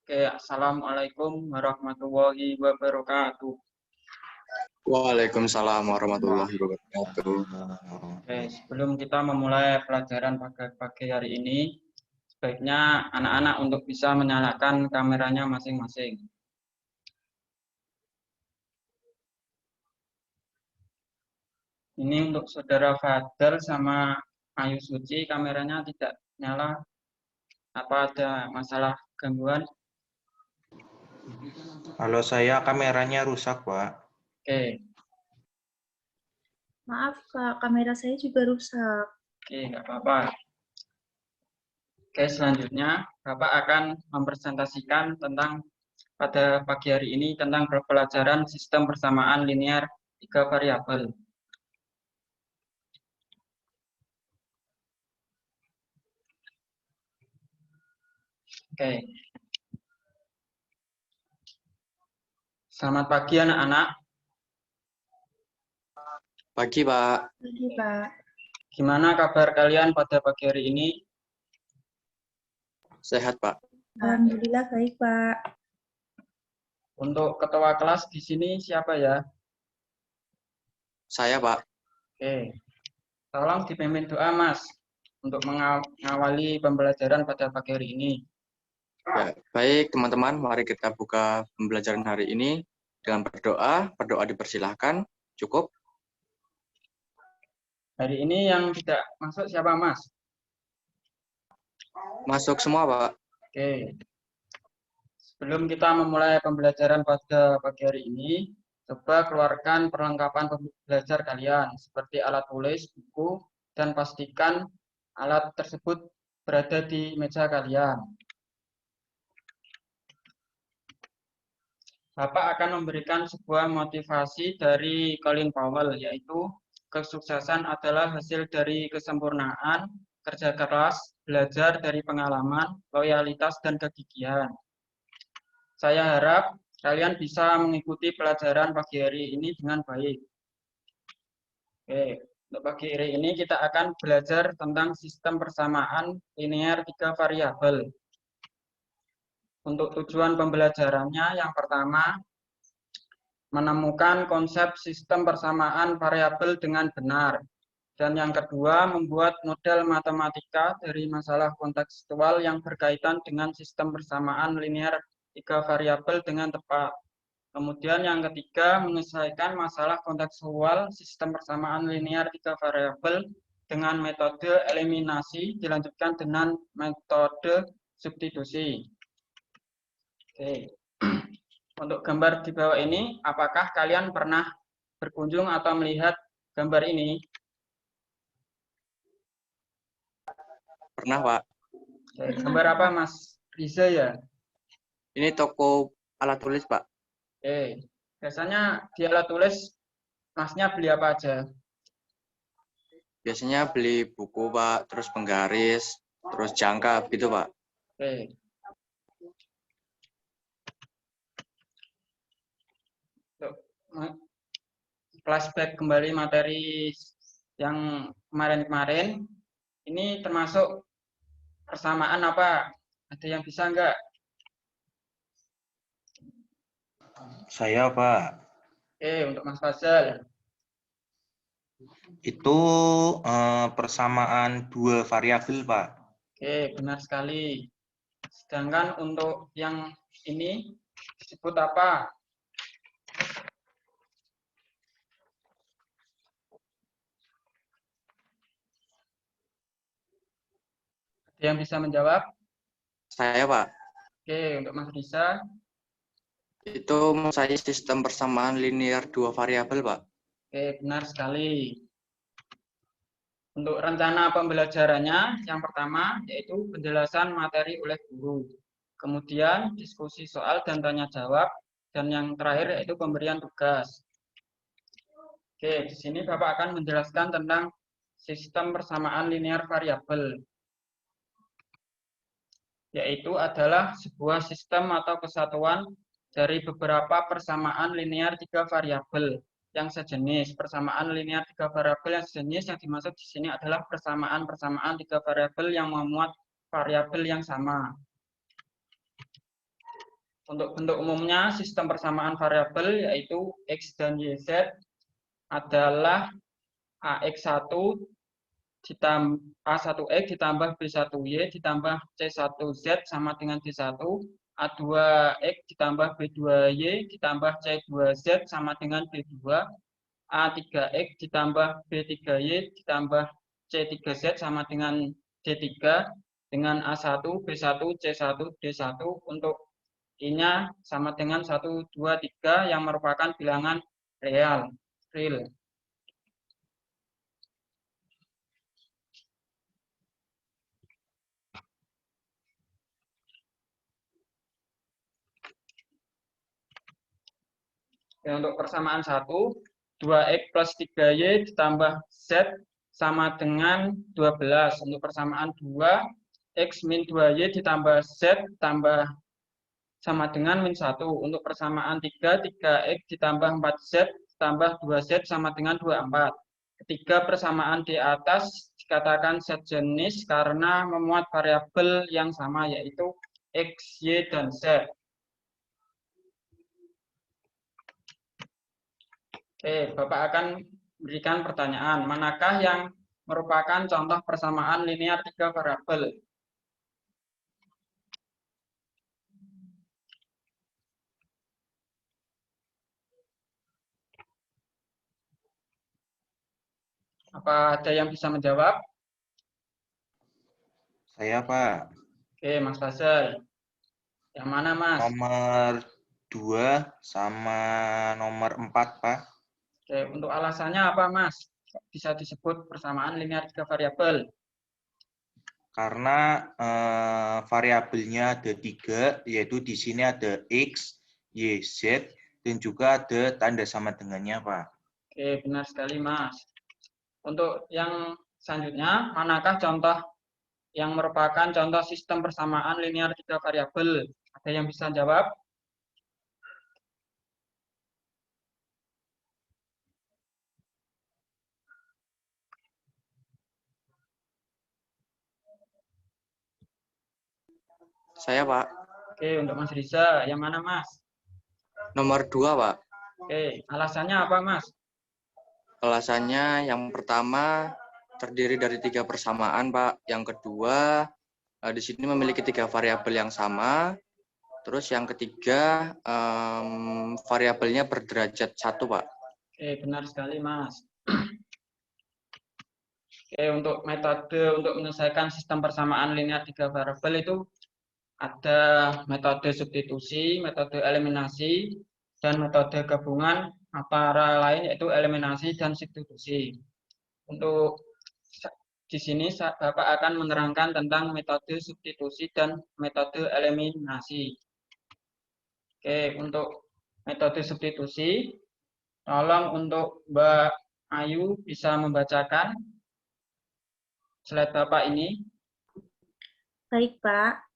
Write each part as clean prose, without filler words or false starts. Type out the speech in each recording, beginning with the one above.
Oke, Assalamualaikum warahmatullahi wabarakatuh. Waalaikumsalam warahmatullahi wabarakatuh. Oke, sebelum kita memulai pelajaran pada pagi hari ini, sebaiknya anak-anak untuk bisa menyalakan kameranya masing-masing. Ini untuk saudara Fadel sama Ayu Suci, kameranya tidak nyala. Apa ada masalah gangguan? Kalau saya kameranya rusak, Pak. Oke, Maaf, Kak, kamera saya juga rusak. oke, nggak apa-apa. Oke, selanjutnya Bapak akan mempresentasikan tentang pada pagi hari ini tentang pelajaran sistem persamaan linear 3 variabel. Oke. Selamat pagi anak-anak. Pagi, Pak. Pagi, Pak. Gimana kabar kalian pada pagi hari ini? Sehat, Pak. Alhamdulillah baik, Pak. Untuk ketua kelas di sini siapa ya? Saya, Pak. Oke. Tolong dipimpin doa, Mas, untuk mengawali pembelajaran pada pagi hari ini. Ya, baik, teman-teman. Mari kita buka pembelajaran hari ini dengan berdoa. Berdoa dipersilahkan. Cukup. Hari ini yang tidak masuk siapa, Mas? Masuk semua, Pak. Oke. Sebelum kita memulai pembelajaran pada pagi hari ini, coba keluarkan perlengkapan belajar kalian, seperti alat tulis, buku, dan pastikan alat tersebut berada di meja kalian. Bapak akan memberikan sebuah motivasi dari Colin Powell, yaitu kesuksesan adalah hasil dari kesempurnaan, kerja keras, belajar dari pengalaman, loyalitas, dan kegigihan. Saya harap kalian bisa mengikuti pelajaran pagi hari ini dengan baik. Oke, untuk pagi hari ini kita akan belajar tentang sistem persamaan linear 3 variabel. Untuk tujuan pembelajarannya, yang pertama, menemukan konsep sistem persamaan variabel dengan benar. Dan yang kedua, membuat model matematika dari masalah kontekstual yang berkaitan dengan sistem persamaan linear 3 variabel dengan tepat. Kemudian yang ketiga, menyelesaikan masalah kontekstual sistem persamaan linear 3 variabel dengan metode eliminasi, dilanjutkan dengan metode substitusi. Oke. Untuk gambar di bawah ini, apakah kalian pernah berkunjung atau melihat gambar ini? Pernah, Pak. Oke, gambar apa, Mas Riza ya? Ini toko alat tulis, Pak. Oke. Biasanya di alat tulis, Masnya beli apa aja? Biasanya beli buku, Pak. Terus penggaris. Terus jangka, gitu, Pak. Oke. Flashback kembali materi yang kemarin-kemarin, ini termasuk persamaan apa? Ada yang bisa enggak? Saya, Pak. Oke, untuk Mas Fazal. Itu persamaan dua variabel, Pak. Oke, benar sekali. Sedangkan untuk yang ini disebut apa? Ada yang bisa menjawab? Saya, Pak. Oke, untuk Mas Risa. Itu saya sistem persamaan linear dua variabel, Pak. Oke, benar sekali. Untuk rencana pembelajarannya, yang pertama yaitu penjelasan materi oleh guru. Kemudian diskusi soal dan tanya jawab. Dan yang terakhir yaitu pemberian tugas. Oke, di sini Bapak akan menjelaskan tentang sistem persamaan linear variabel. Yaitu adalah sebuah sistem atau kesatuan dari beberapa persamaan linear 3 variabel yang sejenis. Persamaan linear 3 variabel yang sejenis yang dimaksud di sini adalah persamaan-persamaan 3 variabel yang memuat variabel yang sama. Untuk bentuk umumnya, sistem persamaan variabel yaitu X dan YZ adalah AX1 ditambah A1X ditambah B1Y ditambah C1Z sama dengan D1, A2X ditambah B2Y ditambah C2Z sama dengan D2, A3X ditambah B3Y ditambah C3Z sama dengan D3, dengan A1, B1, C1, D1 untuk I-nya sama dengan 1, 2, 3 yang merupakan bilangan real. Dan untuk persamaan 1, 2X plus 3Y ditambah Z sama dengan 12. Untuk persamaan 2, X min 2Y ditambah Z tambah sama dengan min 1. Untuk persamaan 3, 3X ditambah 4Z tambah 2Z sama dengan 24. Ketiga persamaan di atas dikatakan sejenis karena memuat variabel yang sama, yaitu X, Y, dan Z. Oke, Bapak akan berikan pertanyaan. Manakah yang merupakan contoh persamaan linear 3 variabel? Apa ada yang bisa menjawab? Saya, Pak. Oke, Mas Faisal. Yang mana, Mas? Nomor 2 sama nomor 4, Pak. Oke, untuk alasannya apa, Mas? Bisa disebut persamaan linear 3 variabel. Karena variabelnya ada 3, yaitu di sini ada X, Y, Z, dan juga ada tanda sama dengannya, Pak. Oke, benar sekali, Mas. Untuk yang selanjutnya, manakah contoh yang merupakan contoh sistem persamaan linear 3 variabel? Ada yang bisa jawab? Saya, Pak. Oke, untuk Mas Riza, yang mana, Mas? Nomor 2, Pak. Oke, alasannya apa, Mas? Alasannya yang pertama terdiri dari 3 persamaan, Pak. Yang kedua, di sini memiliki 3 variabel yang sama. Terus yang ketiga, variabelnya berderajat 1, Pak. Oke, benar sekali, Mas. Oke, untuk metode untuk menyelesaikan sistem persamaan linear 3 variabel itu ada metode substitusi, metode eliminasi, dan metode gabungan antara lain yaitu eliminasi dan substitusi. Untuk di sini Bapak akan menerangkan tentang metode substitusi dan metode eliminasi. Oke, untuk metode substitusi, tolong untuk Mbak Ayu bisa membacakan slide Bapak ini. Baik, Pak.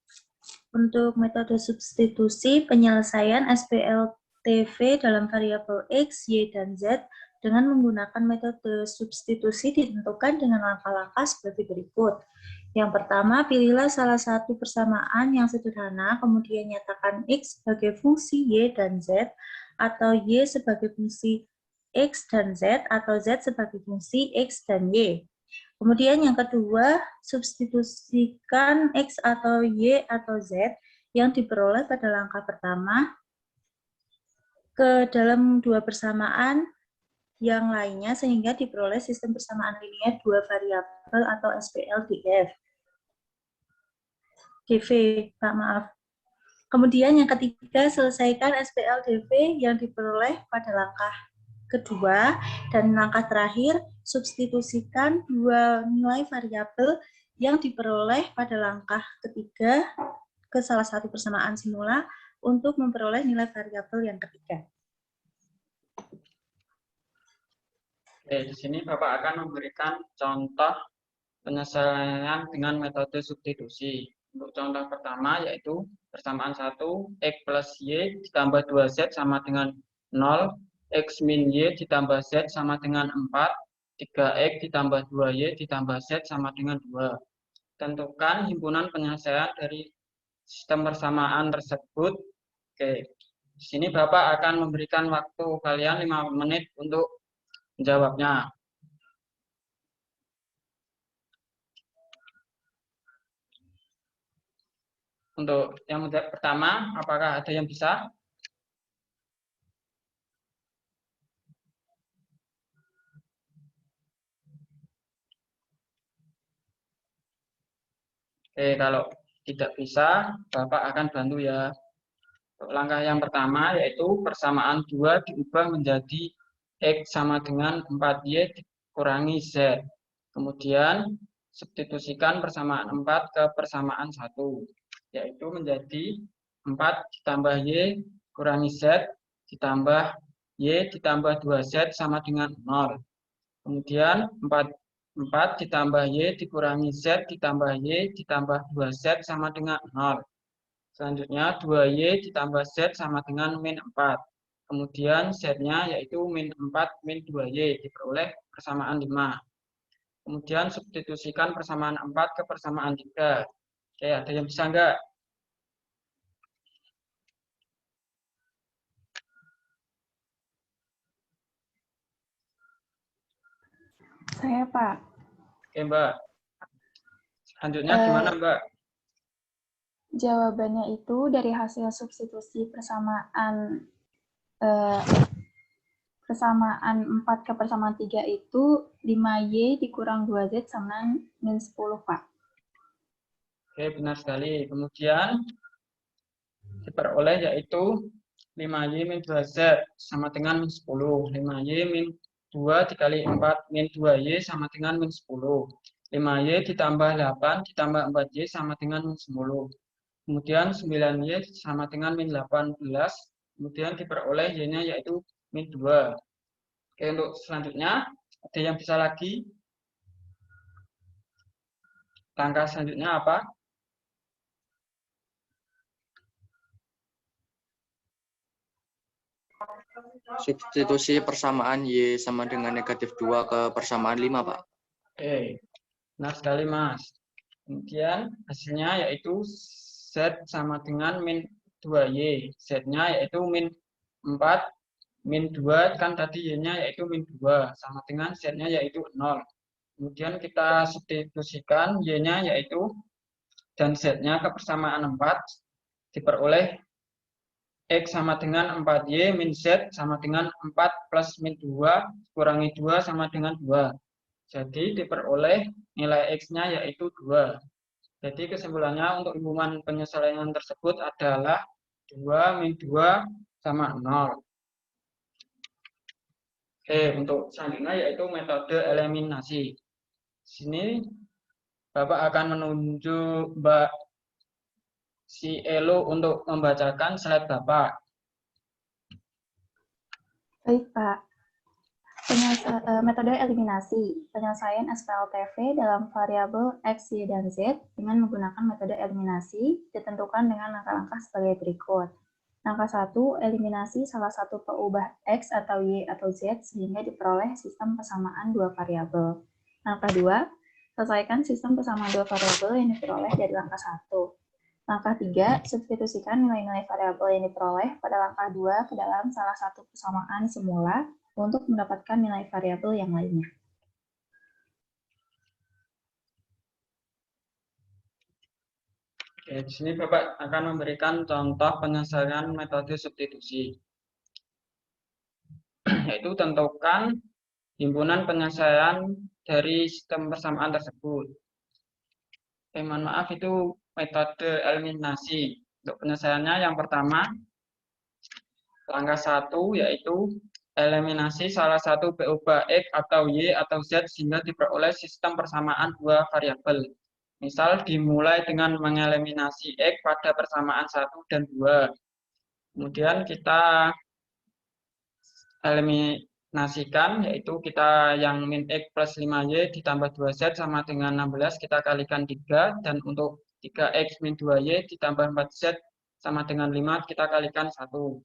Untuk metode substitusi, penyelesaian SPLTV dalam variabel X, Y, dan Z dengan menggunakan metode substitusi ditentukan dengan langkah-langkah seperti berikut. Yang pertama, pilihlah salah satu persamaan yang sederhana, kemudian nyatakan X sebagai fungsi Y dan Z, atau Y sebagai fungsi X dan Z, atau Z sebagai fungsi X dan Y. Kemudian yang kedua, substitusikan X atau Y atau Z yang diperoleh pada langkah pertama ke dalam dua persamaan yang lainnya sehingga diperoleh sistem persamaan linear dua variabel atau SPLDF. DV, Pak, maaf. Kemudian yang ketiga, selesaikan SPLDV yang diperoleh pada langkah kedua, dan langkah terakhir, substitusikan dua nilai variabel yang diperoleh pada langkah ketiga ke salah satu persamaan simula untuk memperoleh nilai variabel yang ketiga. Oke, di sini Bapak akan memberikan contoh penyelesaian dengan metode substitusi. Untuk contoh pertama yaitu persamaan 1, X plus Y ditambah 2Z sama dengan 0, X min Y ditambah Z sama dengan 4, 3X ditambah 2Y ditambah Z sama dengan 2. Tentukan himpunan penyelesaian dari sistem persamaan tersebut Oke, di sini Bapak akan memberikan waktu kalian 5 menit untuk menjawabnya. Untuk yang pertama, apakah ada yang bisa? Oke, kalau tidak bisa, Bapak akan bantu ya. Langkah yang pertama yaitu persamaan 2 diubah menjadi X sama dengan 4Y dikurangi Z. Kemudian substitusikan persamaan 4 ke persamaan 1, yaitu menjadi 4 ditambah Y kurangi Z ditambah Y ditambah 2Z sama dengan 0. Kemudian 4 ditambah Y dikurangi Z ditambah Y ditambah 2Z sama dengan 0. Selanjutnya 2Y ditambah Z sama dengan min 4. Kemudian Z-nya yaitu min 4 min 2Y diperoleh persamaan 5. Kemudian substitusikan persamaan 4 ke persamaan 3. Oke, ada yang bisa enggak? Saya, Pak. Oke, Mbak. Selanjutnya gimana, Mbak? Jawabannya itu dari hasil substitusi persamaan 4 ke persamaan 3 itu 5Y dikurang 2Z sama min 10, Pak. Oke, benar sekali. Kemudian diperoleh yaitu 5Y min 2Z sama dengan min 10. 5Y min 2 dikali 4 min 2Y sama dengan min 10. 5Y ditambah 8 ditambah 4Y sama dengan min 10. Kemudian 9Y sama dengan min 18. Kemudian diperoleh Y-nya yaitu min 2. Oke, untuk selanjutnya, ada yang bisa lagi? Langkah selanjutnya apa? Substitusi persamaan Y sama dengan negatif 2 ke persamaan 5, Pak. Oke, benar sekali, Mas. Kemudian hasilnya yaitu Z sama dengan min 2Y. Z-nya yaitu min 4, min 2, kan tadi Y-nya yaitu min 2, sama dengan Z-nya yaitu 0. Kemudian kita substitusikan Y-nya yaitu dan Z-nya ke persamaan 4, diperoleh X sama dengan 4Y min Z sama dengan 4 plus min 2 kurangi 2 sama dengan 2. Jadi diperoleh nilai X-nya yaitu 2. Jadi kesimpulannya untuk hubungan penyelesaian tersebut adalah 2 min 2 sama 0. Oke, untuk selanjutnya yaitu metode eliminasi. Sini Bapak akan menunjuk Mbak si Elo untuk membacakan slide Bapak. Baik, Pak. Metode eliminasi, penyelesaian SPLTV dalam variabel X, Y, dan Z dengan menggunakan metode eliminasi ditentukan dengan langkah-langkah sebagai berikut. Langkah 1, eliminasi salah satu peubah X atau Y atau Z sehingga diperoleh sistem persamaan dua variabel. Langkah 2, selesaikan sistem persamaan dua variabel yang diperoleh dari langkah 1. Langkah 3, substitusikan nilai-nilai variabel yang diperoleh pada langkah 2 ke dalam salah satu persamaan semula untuk mendapatkan nilai variabel yang lainnya. Oke, di sini Bapak akan memberikan contoh penyelesaian metode substitusi. Yaitu tentukan himpunan penyelesaian dari sistem persamaan tersebut. Mohon maaf, itu metode eliminasi. Untuk penyelesaiannya yang pertama, langkah 1 yaitu eliminasi salah satu peubah X atau Y atau Z sehingga diperoleh sistem persamaan dua variabel. Misal dimulai dengan mengeliminasi X pada persamaan 1 dan 2. Kemudian kita eliminasikan, yaitu kita yang min X plus 5Y ditambah 2Z sama dengan 16, kita kalikan 3. Dan untuk 3X min 2Y ditambah 4Z sama dengan 5, kita kalikan 1.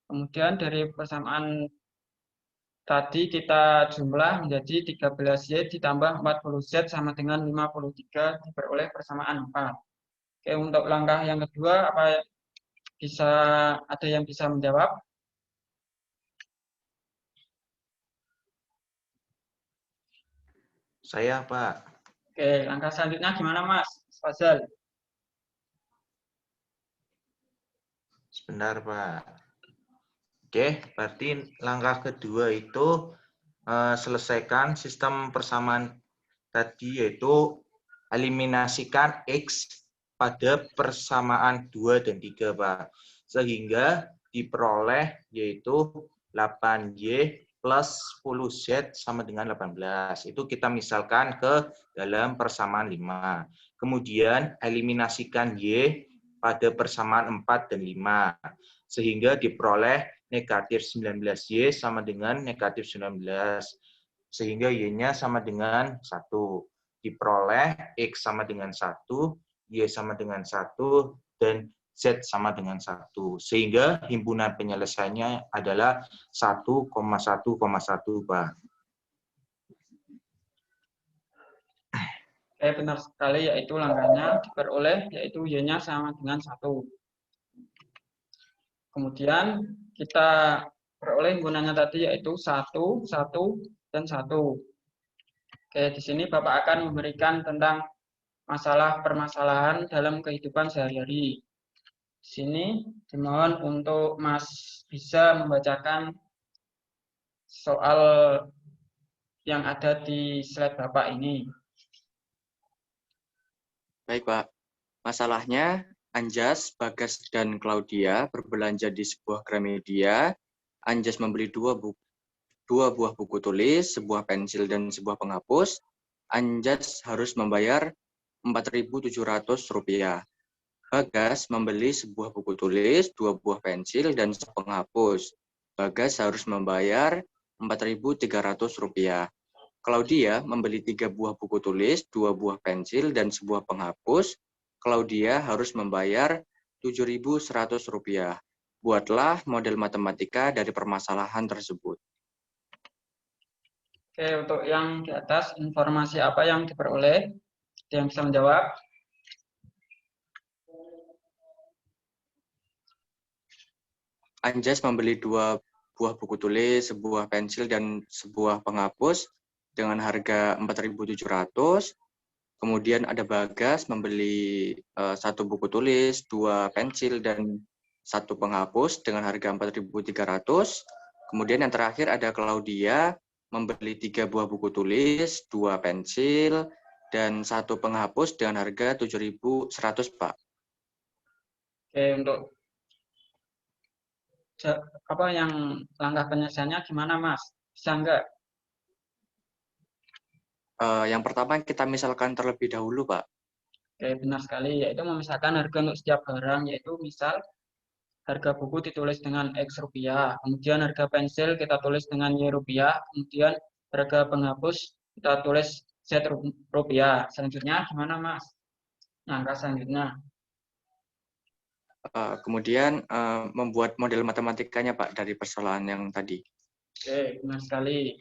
Kemudian dari persamaan tadi kita jumlah menjadi 13Y ditambah 40Z sama dengan 53 diperoleh persamaan 4. Oke, untuk langkah yang kedua, apa ada yang bisa menjawab? Saya, Pak. Oke, langkah selanjutnya gimana, Mas Fazal? Sebentar, Pak. Oke, berarti langkah kedua itu selesaikan sistem persamaan tadi, yaitu eliminasikan X pada persamaan 2 dan 3, Pak. Sehingga diperoleh yaitu 8Y plus 10Z sama dengan 18. Itu kita misalkan ke dalam persamaan 5. Kemudian eliminasikan Y pada persamaan 4 dan 5. Sehingga diperoleh negatif 19Y sama dengan negatif 19. Sehingga Y-nya sama dengan 1. Diperoleh X sama dengan 1, Y sama dengan 1, dan Z sama dengan 1. Sehingga himpunan penyelesaiannya adalah 1,1,1, Pak. Benar sekali, yaitu langkahnya diperoleh, yaitu Y-nya sama dengan 1. Kemudian kita peroleh gunanya tadi yaitu 1, 1, dan 1. Oke, di sini Bapak akan memberikan tentang permasalahan dalam kehidupan sehari-hari. Di sini dimohon untuk Mas bisa membacakan soal yang ada di slide Bapak ini. Baik, Pak. Masalahnya, Anjas, Bagas, dan Claudia berbelanja di sebuah Gramedia. Anjas membeli dua buah buku tulis, sebuah pensil, dan sebuah penghapus. Anjas harus membayar Rp4.700. Bagas membeli sebuah buku tulis, 2 buah pensil, dan sebuah penghapus. Bagas harus membayar Rp4.300. Claudia membeli 3 buah buku tulis, 2 buah pensil, dan sebuah penghapus. Claudia harus membayar Rp7.100. Buatlah model matematika dari permasalahan tersebut. Oke, untuk yang di atas, informasi apa yang diperoleh? Ada yang bisa menjawab? Anjas membeli 2 buah buku tulis, sebuah pensil, dan sebuah penghapus dengan harga Rp4.700. Kemudian ada Bagas membeli 1 buku tulis, 2 pensil, dan 1 penghapus dengan harga Rp4.300. Kemudian yang terakhir ada Claudia membeli 3 buah buku tulis, 2 pensil, dan 1 penghapus dengan harga Rp7.100, Pak. Oke, untuk yang langkah penyelesaiannya gimana, Mas? Bisa enggak? Yang pertama kita misalkan terlebih dahulu, Pak. Oke, benar sekali, yaitu memisahkan harga untuk setiap barang, yaitu misal harga buku ditulis dengan X rupiah, kemudian harga pensil kita tulis dengan Y rupiah, kemudian harga penghapus kita tulis Z rupiah. Selanjutnya gimana, Mas? Langkah selanjutnya. Kemudian membuat model matematikanya, Pak, dari persoalan yang tadi. Oke, benar sekali.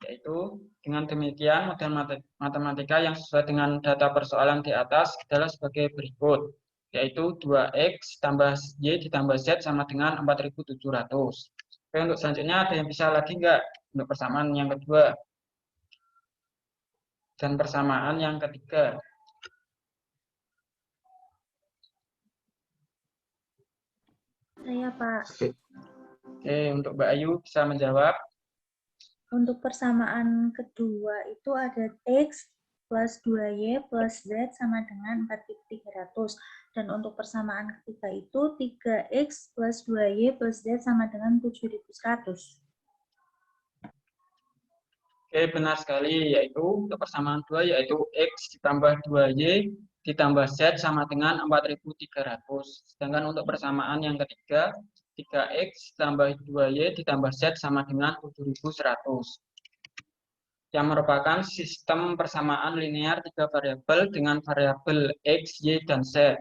Yaitu dengan demikian model matematika yang sesuai dengan data persoalan di atas adalah sebagai berikut, yaitu 2X tambah Y ditambah Z sama dengan 4.700. Oke, untuk selanjutnya ada yang bisa lagi enggak untuk persamaan yang kedua dan persamaan yang ketiga? Saya, Pak. Oke, untuk Mbak Ayu bisa menjawab. Untuk persamaan kedua itu ada X plus 2Y plus Z sama dengan 4.300. Dan untuk persamaan ketiga itu 3X plus 2Y plus Z sama dengan 7.100. Oke, benar sekali, yaitu untuk persamaan 2 yaitu X ditambah 2Y ditambah Z sama dengan 4.300. Sedangkan untuk persamaan yang ketiga, 3X tambah 2Y ditambah Z sama dengan 7.100. Yang merupakan sistem persamaan linear 3 variabel dengan variabel X, Y, dan Z.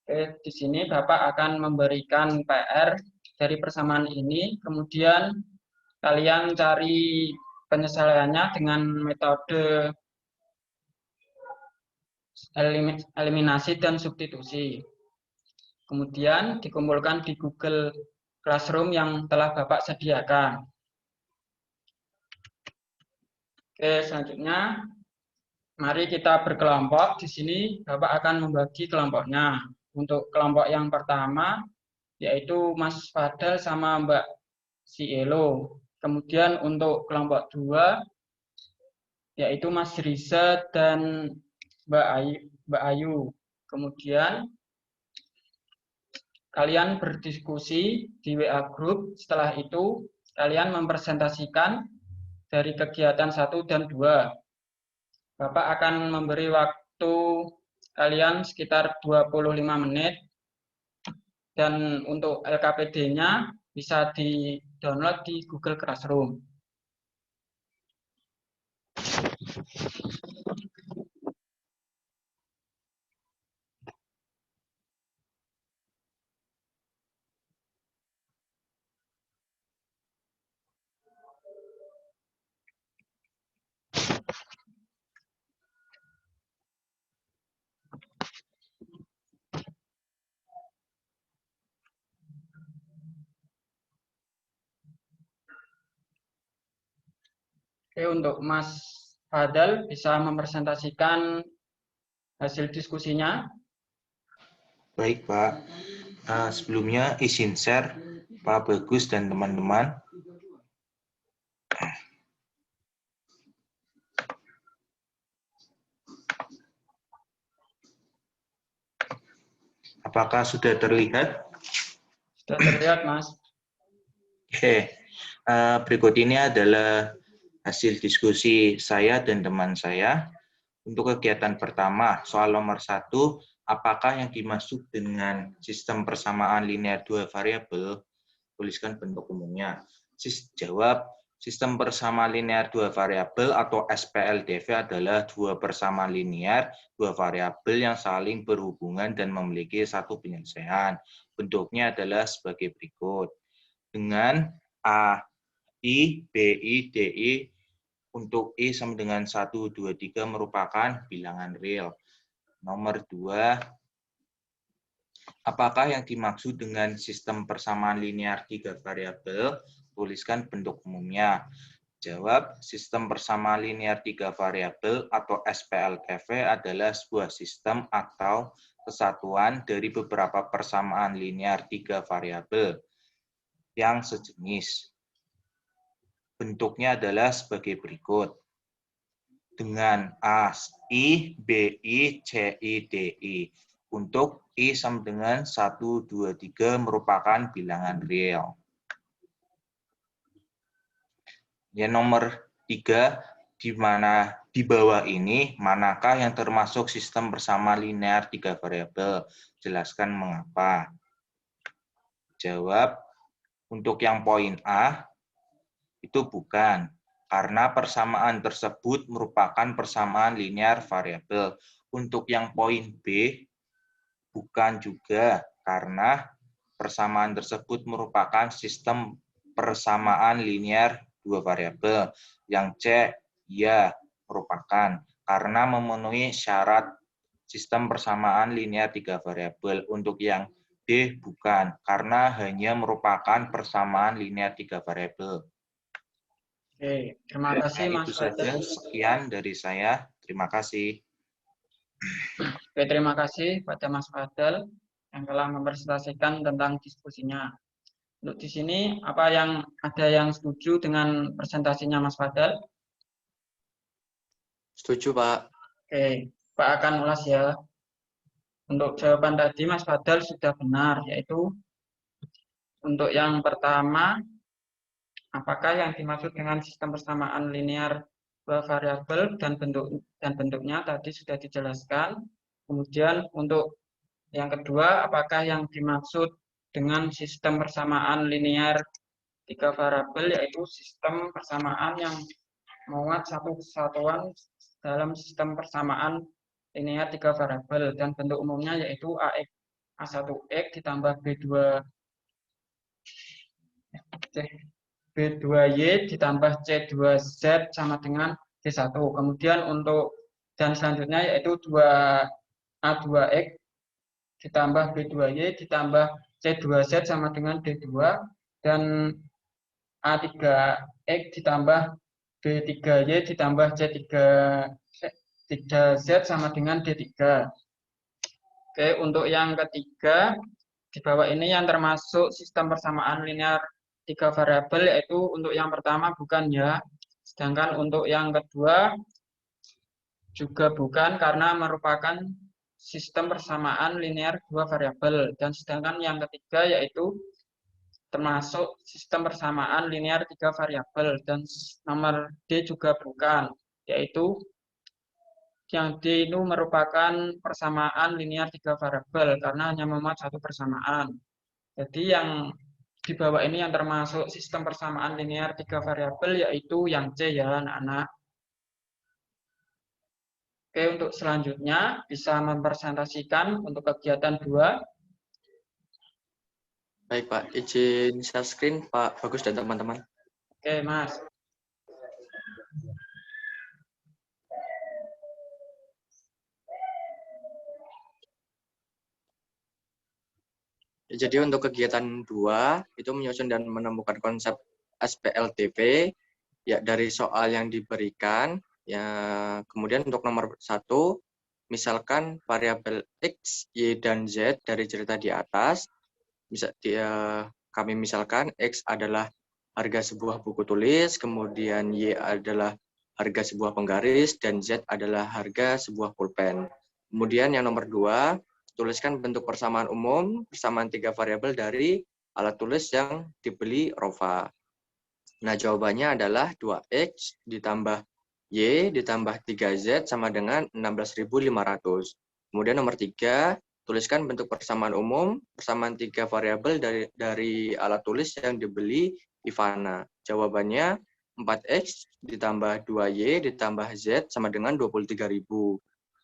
Oke, di sini Bapak akan memberikan PR dari persamaan ini, kemudian kalian cari penyelesaiannya dengan metode eliminasi dan substitusi. Kemudian dikumpulkan di Google Classroom yang telah Bapak sediakan. Oke, selanjutnya mari kita berkelompok. Di sini Bapak akan membagi kelompoknya. Untuk kelompok yang pertama yaitu Mas Fadel sama Mbak Sielo. Kemudian untuk kelompok 2 yaitu Mas Riza dan Mbak Ayu. Kemudian kalian berdiskusi di WA Group. Setelah itu kalian mempresentasikan dari kegiatan 1 dan 2. Bapak akan memberi waktu kalian sekitar 25 menit. Dan untuk LKPD-nya bisa di-download di Google Classroom. Oke, untuk Mas Fadel bisa mempresentasikan hasil diskusinya. Baik, Pak. Sebelumnya izin share Pak Bagus dan teman-teman. Apakah sudah terlihat? Sudah terlihat, Mas. Oke. Berikut ini adalah hasil diskusi saya dan teman saya. Untuk kegiatan pertama, soal nomor 1, apakah yang dimaksud dengan sistem persamaan linear 2 variabel? Tuliskan bentuk umumnya. Jawab, sistem persamaan linear 2 variabel atau SPLDV adalah 2 persamaan linear 2 variabel yang saling berhubungan dan memiliki satu penyelesaian. Bentuknya adalah sebagai berikut. Dengan A, I, B, I, D, I, untuk I sama dengan 1, 2, 3 merupakan bilangan real. Nomor 2, apakah yang dimaksud dengan sistem persamaan linear 3 variabel? Tuliskan bentuk umumnya. Jawab, sistem persamaan linear 3 variabel atau SPLTV adalah sebuah sistem atau kesatuan dari beberapa persamaan linear 3 variabel yang sejenis. Bentuknya adalah sebagai berikut. Dengan A, I, B, I, C, I, D, I. Untuk I sama dengan 1, 2, 3 merupakan bilangan real. Yang nomor 3, di mana di bawah ini, manakah yang termasuk sistem persamaan linear 3 variabel? Jelaskan mengapa. Jawab, untuk yang poin A, itu bukan, karena persamaan tersebut merupakan persamaan linear variabel. Untuk yang poin B, bukan juga, karena persamaan tersebut merupakan sistem persamaan linear 2 variabel. Yang C, ya, merupakan, karena memenuhi syarat sistem persamaan linear 3 variabel. Untuk yang D, bukan, karena hanya merupakan persamaan linear 3 variabel. Oke, terima kasih Mas Itu saja, Fadel. sekian dari saya. Terima kasih. Oke, terima kasih pada Mas Fadel yang telah mempresentasikan tentang diskusinya. Untuk di sini, ada yang setuju dengan presentasinya Mas Fadel? Setuju, Pak. Oke, Pak akan ulas ya. Untuk jawaban tadi Mas Fadel sudah benar, yaitu untuk yang pertama, apakah yang dimaksud dengan sistem persamaan linear 2 variabel dan bentuknya tadi sudah dijelaskan. Kemudian untuk yang kedua, apakah yang dimaksud dengan sistem persamaan linear 3 variabel, yaitu sistem persamaan yang memuat satu kesatuan dalam sistem persamaan linear 3 variabel dan bentuk umumnya yaitu A1X ditambah B2Y ditambah C2Z sama dengan D1. Kemudian untuk dan selanjutnya yaitu A2X ditambah B2Y ditambah C2Z sama dengan D2, dan A3X ditambah B3Y ditambah C3Z sama dengan D3. Oke, untuk yang ketiga, di bawah ini yang termasuk sistem persamaan linear 3 variabel, yaitu untuk yang pertama bukan ya, sedangkan untuk yang kedua juga bukan karena merupakan sistem persamaan linear 2 variabel, dan sedangkan yang ketiga yaitu termasuk sistem persamaan linear 3 variabel, dan nomor D juga bukan, yaitu yang D itu merupakan persamaan linear 3 variabel karena hanya memuat satu persamaan. Jadi yang di bawah ini yang termasuk sistem persamaan linear 3 variabel yaitu yang C ya anak-anak. Oke, untuk selanjutnya bisa mempresentasikan untuk kegiatan 2. Baik Pak, izin share screen Pak Bagus dan teman-teman. Oke, Mas. Jadi untuk kegiatan 2 itu menyusun dan menemukan konsep SPLTP ya dari soal yang diberikan. Ya, kemudian untuk nomor 1, misalkan variabel X, Y, dan Z dari cerita di atas. Kami misalkan X adalah harga sebuah buku tulis, kemudian Y adalah harga sebuah penggaris, dan Z adalah harga sebuah pulpen. Kemudian yang nomor 2, tuliskan bentuk persamaan umum, persamaan 3 variabel dari alat tulis yang dibeli Rova. Nah, jawabannya adalah 2X ditambah Y ditambah 3Z sama dengan 16.500. Kemudian nomor 3, tuliskan bentuk persamaan umum, persamaan 3 variabel dari alat tulis yang dibeli Ivana. Jawabannya 4X ditambah 2Y ditambah Z sama dengan 23.000.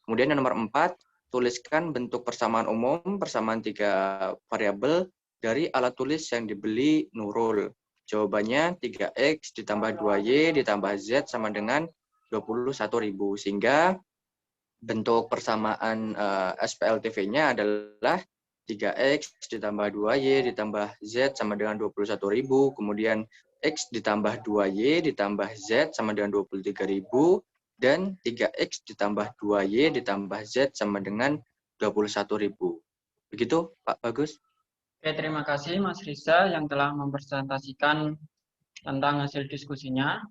Kemudian yang nomor 4, tuliskan bentuk persamaan umum, persamaan 3 variabel dari alat tulis yang dibeli Nurul. Jawabannya 3X ditambah 2Y ditambah Z sama dengan 21.000. Sehingga bentuk persamaan SPLTV-nya adalah 3X ditambah 2Y ditambah Z sama dengan 21.000. Kemudian X ditambah 2Y ditambah Z sama dengan 23.000. Dan 3X ditambah 2Y ditambah Z sama dengan 21.000. Begitu, Pak Bagus? Oke, terima kasih Mas Riza yang telah mempresentasikan tentang hasil diskusinya.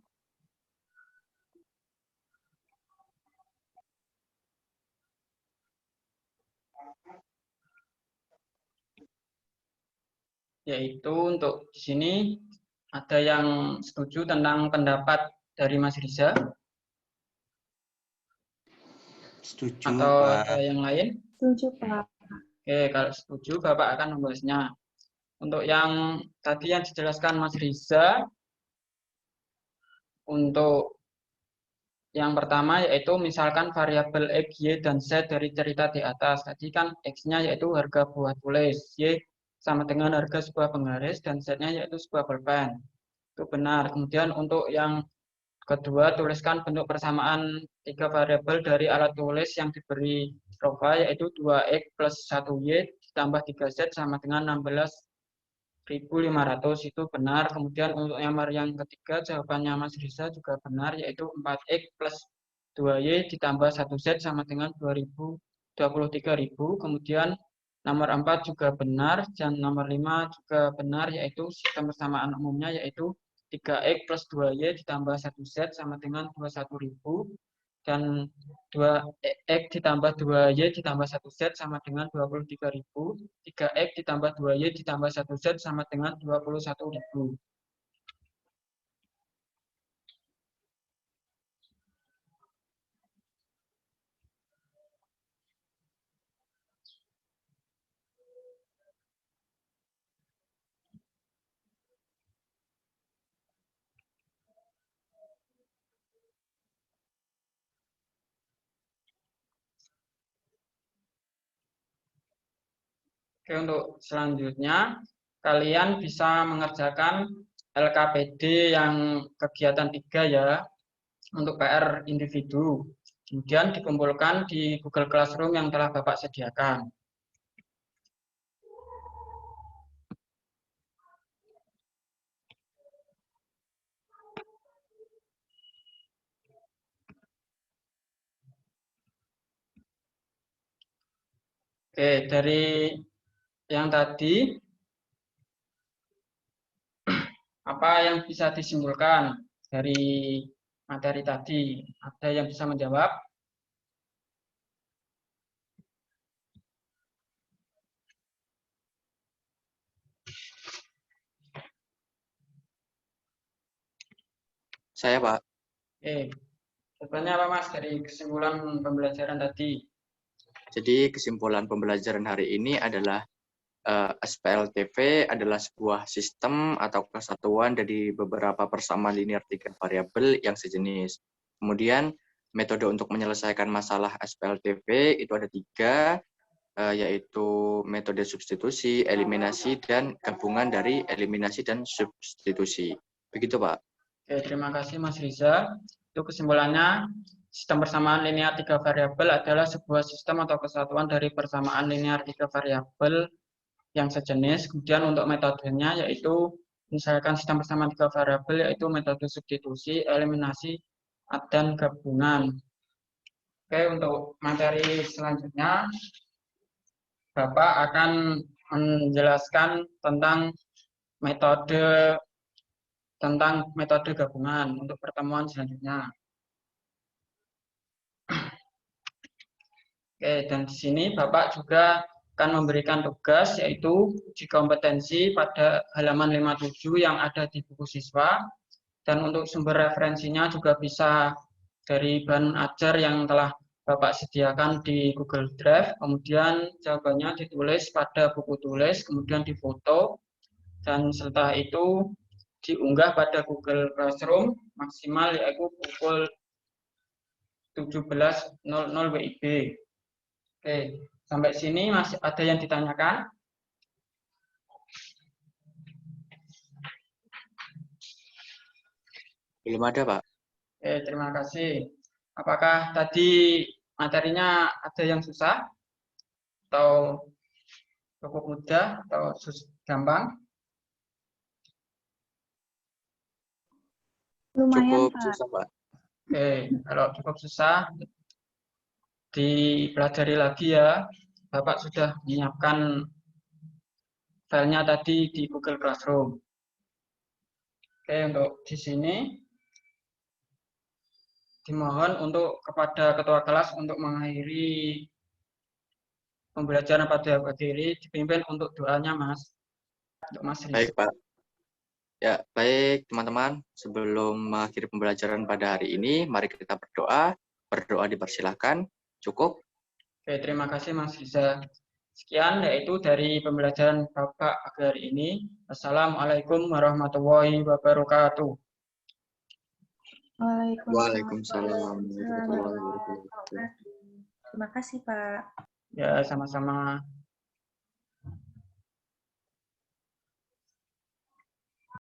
Yaitu untuk di sini ada yang setuju tentang pendapat dari Mas Riza? Setuju, atau Pak. ada yang lain? Setuju, Pak. Oke, kalau setuju Bapak akan membahasnya. Untuk yang tadi yang dijelaskan Mas Riza, untuk yang pertama yaitu misalkan variabel X, Y, dan Z dari cerita di atas. Tadi kan X-nya yaitu harga buah tulis, Y sama dengan harga sebuah penggaris, dan Z-nya yaitu sebuah pulpen. Itu benar. Kemudian untuk yang kedua, tuliskan bentuk persamaan 3 variabel dari alat tulis yang diberi Rova, yaitu 2X plus 1Y ditambah 3Z sama dengan 16.500. Itu benar. Kemudian untuk nomor yang ketiga, jawabannya Mas Riza juga benar, yaitu 4X plus 2Y ditambah 1Z sama dengan 23.000. Kemudian nomor 4 juga benar, dan nomor 5 juga benar, yaitu sistem persamaan umumnya yaitu 3X plus 2Y ditambah 1Z sama dengan 21.000, dan 2X ditambah 2Y ditambah 1Z sama dengan 23.000, 3X ditambah 2Y ditambah 1Z sama dengan 21.000. Oke, untuk selanjutnya, kalian bisa mengerjakan LKPD yang kegiatan 3 ya, untuk PR individu. Kemudian dikumpulkan di Google Classroom yang telah Bapak sediakan. Oke, dari yang tadi, apa yang bisa disimpulkan dari materi tadi? Ada yang bisa menjawab? Saya, Pak. Oke, jawabannya apa Mas dari kesimpulan pembelajaran tadi? Jadi kesimpulan pembelajaran hari ini adalah SPLTV adalah sebuah sistem atau kesatuan dari beberapa persamaan linear tiga variabel yang sejenis. Kemudian metode untuk menyelesaikan masalah SPLTV itu ada 3, yaitu metode substitusi, eliminasi, dan gabungan dari eliminasi dan substitusi. Begitu, Pak. Oke, terima kasih Mas Riza. Itu kesimpulannya, sistem persamaan linear tiga variabel adalah sebuah sistem atau kesatuan dari persamaan linear tiga variabel yang sejenis. Kemudian untuk metodenya yaitu misalkan sistem persamaan tiga variabel yaitu metode substitusi, eliminasi, dan gabungan. Oke, untuk materi selanjutnya Bapak akan menjelaskan tentang metode gabungan untuk pertemuan selanjutnya. Oke, dan di sini Bapak juga akan memberikan tugas yaitu uji kompetensi pada halaman 57 yang ada di buku siswa. Dan untuk sumber referensinya juga bisa dari bahan ajar yang telah Bapak sediakan di Google Drive. Kemudian jawabannya ditulis pada buku tulis, kemudian difoto. Dan setelah itu diunggah pada Google Classroom maksimal yaitu pukul 17.00 WIB. Oke, sampai sini masih ada yang ditanyakan? Belum ada, Pak. Oke, terima kasih. Apakah tadi materinya ada yang susah? Atau cukup mudah? Atau gampang? Lumayan, Cukup Pak. susah, Pak. Oke, kalau cukup susah, dipelajari lagi ya. Bapak sudah menyiapkan filenya tadi di Google Classroom. Oke, untuk di sini dimohon untuk kepada ketua kelas untuk mengakhiri pembelajaran pada pagi ini dipimpin untuk doanya, Mas. Untuk Mas Riza. Baik, Pak. Ya, baik teman-teman. Sebelum mengakhiri pembelajaran pada hari ini, mari kita berdoa. Berdoa dipersilahkan. Cukup. Oke, terima kasih Mas Riza. Sekian yaitu dari pembelajaran Bapak pagi hari ini. Assalamualaikum warahmatullahi wabarakatuh. Waalaikumsalam warahmatullahi wabarakatuh. Terima kasih, Pak. Ya, sama-sama.